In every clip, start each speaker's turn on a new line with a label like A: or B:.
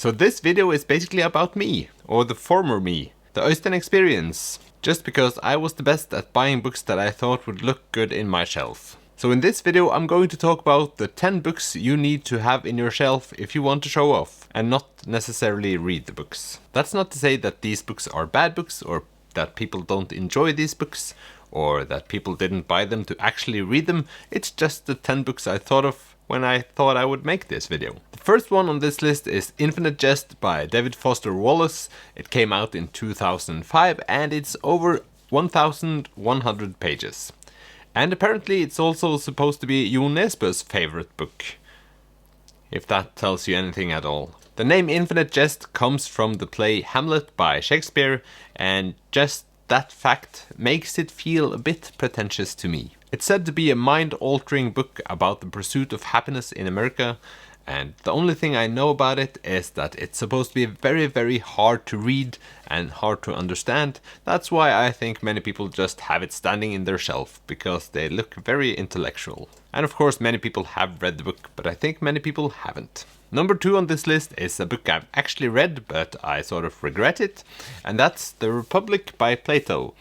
A: So this video is basically about me, or the former me, the Øystein experience, just because I was the best at buying books that I thought would look good in my shelf. So in this video I'm going to talk about the 10 books you need to have in your shelf if you want to show off, and not necessarily read the books. That's not to say that these books are bad books, or that people don't enjoy these books, or that people didn't buy them to actually read them. It's just the 10 books I thought of when I thought I would make this video. The first one on this list is Infinite Jest by David Foster Wallace. It came out in 2005 and it's over 1,100 pages. And apparently it's also supposed to be Jo Nesbø's favorite book, if that tells you anything at all. The name Infinite Jest comes from the play Hamlet by Shakespeare, and just that fact makes it feel a bit pretentious to me. It's said to be a mind-altering book about the pursuit of happiness in America, and the only thing I know about it is that it's supposed to be very, very hard to read and hard to understand. That's why I think many people just have it standing in their shelf, because they look very intellectual. And of course many people have read the book, but I think many people haven't. Number 2 on this list is a book I've actually read, but I sort of regret it, and that's The Republic by Plato.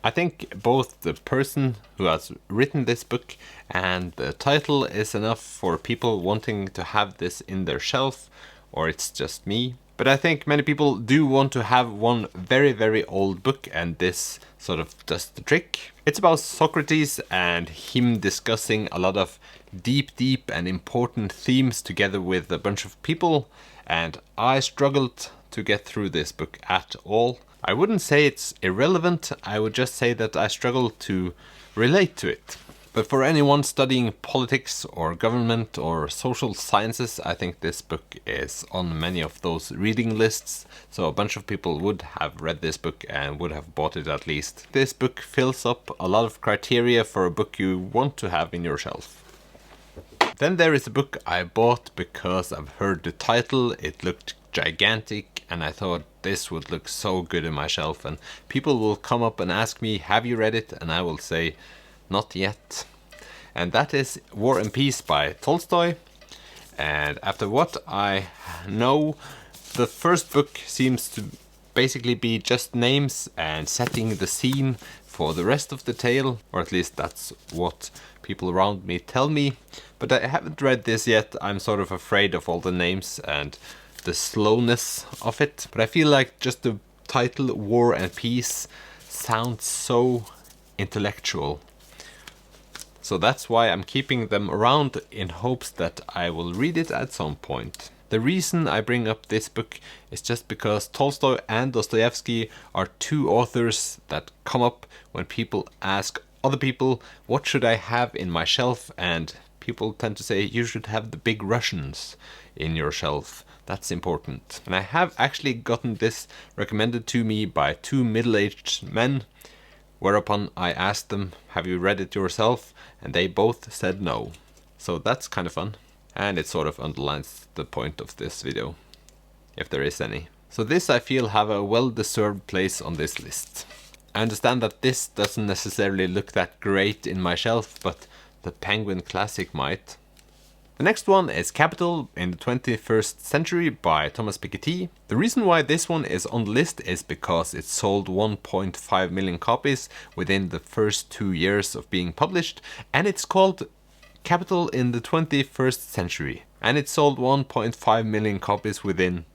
A: I think both the person who has written this book and the title is enough for people wanting to have this in their shelf, or it's just me. But I think many people do want to have one very, very old book, and this sort of does the trick. It's about Socrates and him discussing a lot of deep and important themes together with a bunch of people, and I struggled to get through this book at all. I wouldn't say it's irrelevant, I would just say that I struggle to relate to it. But for anyone studying politics or government or social sciences, I think this book is on many of those reading lists, so a bunch of people would have read this book and would have bought it at least. This book fills up a lot of criteria for a book you want to have in your shelf. Then there is a book I bought because I've heard the title, it looked gigantic, and I thought this would look so good in my shelf, and people will come up and ask me, have you read it? And I will say, not yet. And that is War and Peace by Tolstoy. And after what I know, the first book seems to basically be just names and setting the scene for the rest of the tale, or at least that's what people around me tell me. But I haven't read this yet. I'm sort of afraid of all the names and the slowness of it. But I feel like just the title War and Peace sounds so intellectual. So that's why I'm keeping them around in hopes that I will read it at some point. The reason I bring up this book is just because Tolstoy and Dostoevsky are two authors that come up when people ask other people, what should I have in my shelf? And people tend to say you should have the big Russians in your shelf. That's important. And I have actually gotten this recommended to me by two middle-aged men, whereupon I asked them, have you read it yourself? And they both said no. So that's kind of fun. And it sort of underlines the point of this video, if there is any. So this I feel have a well-deserved place on this list. I understand that this doesn't necessarily look that great in my shelf, but the Penguin Classic might. The next one is Capital in the 21st Century by Thomas Piketty. The reason why this one is on the list is because it sold 1.5 million copies within the first 2 years of being published, and it's called Capital in the 21st Century, and it sold 1.5 million copies within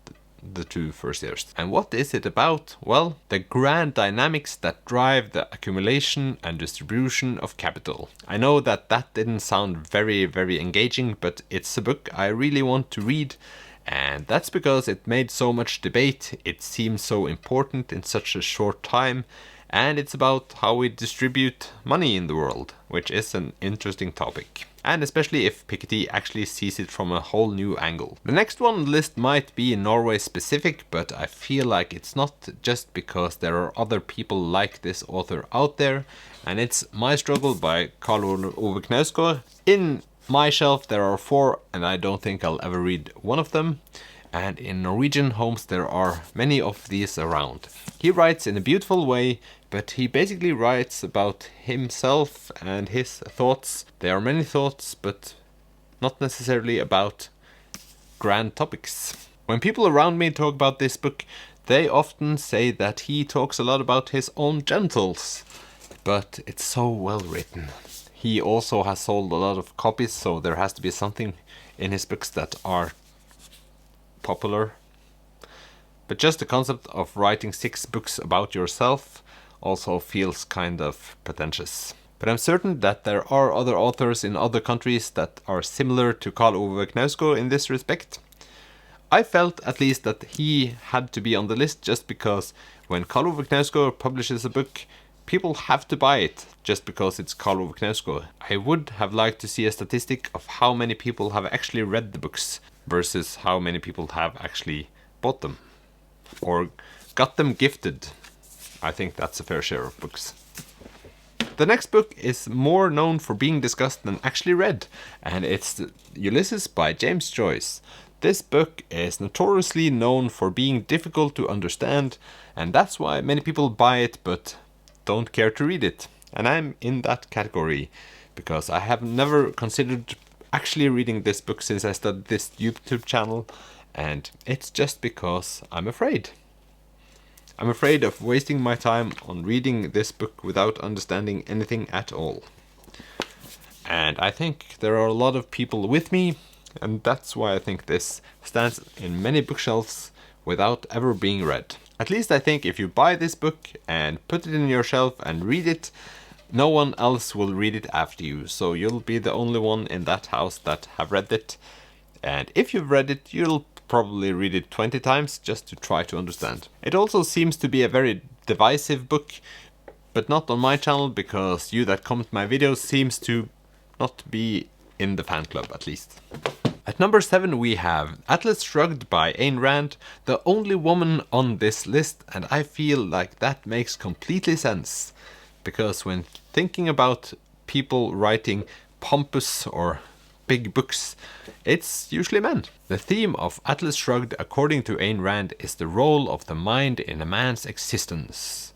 A: the 2 first years. And what is it about? Well, the grand dynamics that drive the accumulation and distribution of capital. I know that didn't sound very, very engaging, but it's a book I really want to read, and that's because it made so much debate, it seems so important in such a short time, and it's about how we distribute money in the world, which is an interesting topic. And especially if Piketty actually sees it from a whole new angle. The next one on the list might be Norway specific, but I feel like it's not, just because there are other people like this author out there, and it's My Struggle by Karl Ove Knausgård. In my shelf there are 4, and I don't think I'll ever read one of them. And in Norwegian homes there are many of these around. He writes in a beautiful way, but he basically writes about himself and his thoughts. There are many thoughts, but not necessarily about grand topics. When people around me talk about this book, they often say that he talks a lot about his own genitals. But it's so well written. He also has sold a lot of copies, so there has to be something in his books that are popular. But just the concept of writing 6 books about yourself also feels kind of pretentious. But I'm certain that there are other authors in other countries that are similar to Karl Ove Knausgård in this respect. I felt at least that he had to be on the list just because when Karl Ove Knausgård publishes a book, people have to buy it just because it's Karl Ove Knausgård. I would have liked to see a statistic of how many people have actually read the books versus how many people have actually bought them or got them gifted. I think that's a fair share of books. The next book is more known for being discussed than actually read, and it's Ulysses by James Joyce. This book is notoriously known for being difficult to understand, and that's why many people buy it but don't care to read it. And I'm in that category, because I have never considered actually reading this book since I started this YouTube channel, and it's just because I'm afraid. I'm afraid of wasting my time on reading this book without understanding anything at all. And I think there are a lot of people with me, and that's why I think this stands in many bookshelves without ever being read. At least I think if you buy this book and put it in your shelf and read it, no one else will read it after you, so you'll be the only one in that house that have read it. And if you've read it, you'll probably read it 20 times just to try to understand. It also seems to be a very divisive book, but not on my channel, because you that comment my videos seems to not be in the fan club, at least. At number 7 we have Atlas Shrugged by Ayn Rand, the only woman on this list, and I feel like that makes completely sense. Because when thinking about people writing pompous or big books, it's usually men. The theme of Atlas Shrugged, according to Ayn Rand, is the role of the mind in a man's existence.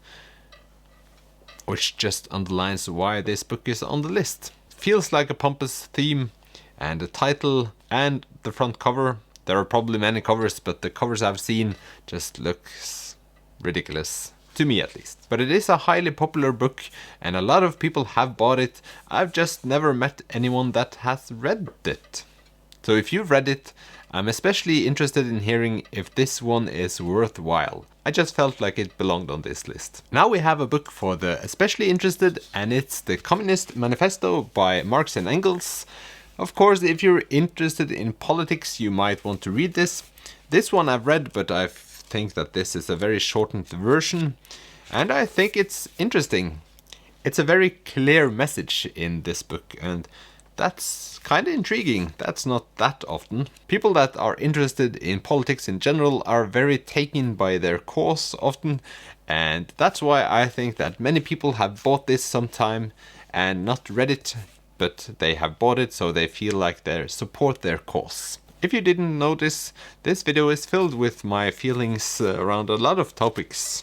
A: Which just underlines why this book is on the list. Feels like a pompous theme, and the title and the front cover, there are probably many covers, but the covers I've seen just looks ridiculous. To me at least. But it is a highly popular book and a lot of people have bought it. I've just never met anyone that has read it. So if you've read it, I'm especially interested in hearing if this one is worthwhile. I just felt like it belonged on this list. Now we have a book for the especially interested, and it's The Communist Manifesto by Marx and Engels. Of course, if you're interested in politics, you might want to read this. This one I've read, but I think that this is a very shortened version, and I think it's interesting. It's a very clear message in this book, and that's kind of intriguing. That's not that often. People that are interested in politics in general are very taken by their cause often, and that's why I think that many people have bought this sometime and not read it, but they have bought it so they feel like they support their cause. If you didn't notice, this video is filled with my feelings around a lot of topics.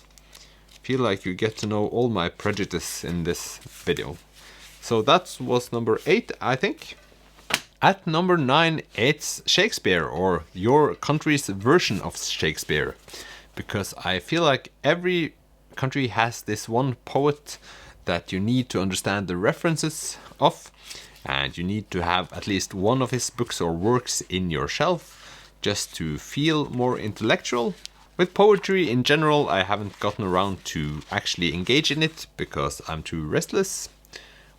A: Feel like you get to know all my prejudice in this video. So that was number 8, I think. At number 9, it's Shakespeare, or your country's version of Shakespeare. Because I feel like every country has this one poet that you need to understand the references of. And you need to have at least one of his books or works in your shelf just to feel more intellectual. With poetry in general, I haven't gotten around to actually engage in it because I'm too restless,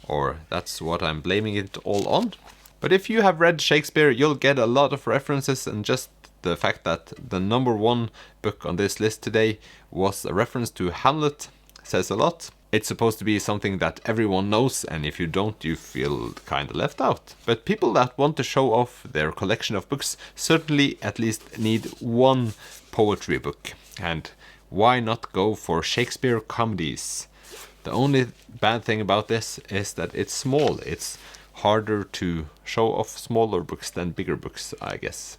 A: or that's what I'm blaming it all on. But if you have read Shakespeare, you'll get a lot of references, and just the fact that the number 1 book on this list today was a reference to Hamlet says a lot. It's supposed to be something that everyone knows, and if you don't, you feel kind of left out. But people that want to show off their collection of books certainly at least need one poetry book. And why not go for Shakespeare comedies? The only bad thing about this is that it's small. It's harder to show off smaller books than bigger books, I guess.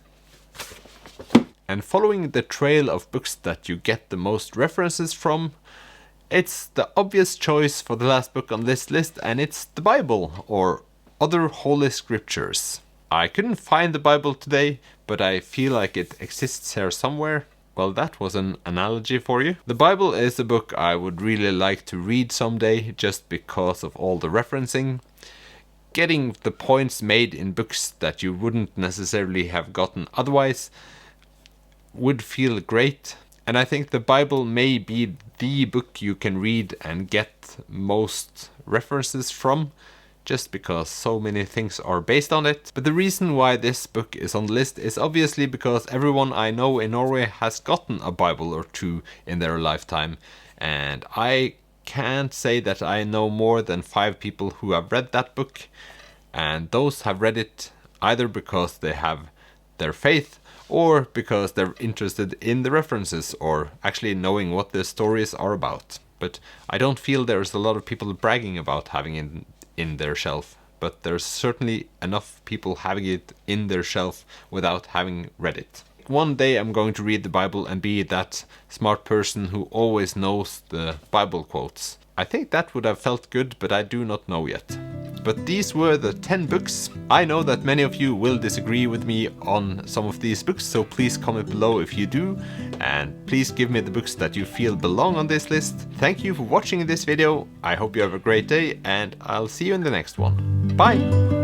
A: And following the trail of books that you get the most references from, it's the obvious choice for the last book on this list, and it's the Bible, or other holy scriptures. I couldn't find the Bible today, but I feel like it exists here somewhere. Well, that was an analogy for you. The Bible is a book I would really like to read someday, just because of all the referencing. Getting the points made in books that you wouldn't necessarily have gotten otherwise would feel great. And I think the Bible may be the book you can read and get most references from, just because so many things are based on it. But the reason why this book is on the list is obviously because everyone I know in Norway has gotten a Bible or two in their lifetime, and I can't say that I know more than 5 people who have read that book, and those have read it either because they have their faith or because they're interested in the references or actually knowing what the stories are about. But I don't feel there's a lot of people bragging about having it in their shelf, but there's certainly enough people having it in their shelf without having read it. One day I'm going to read the Bible and be that smart person who always knows the Bible quotes. I think that would have felt good, but I do not know yet. But these were the 10 books. I know that many of you will disagree with me on some of these books, so please comment below if you do, and please give me the books that you feel belong on this list. Thank you for watching this video. I hope you have a great day, and I'll see you in the next one. Bye!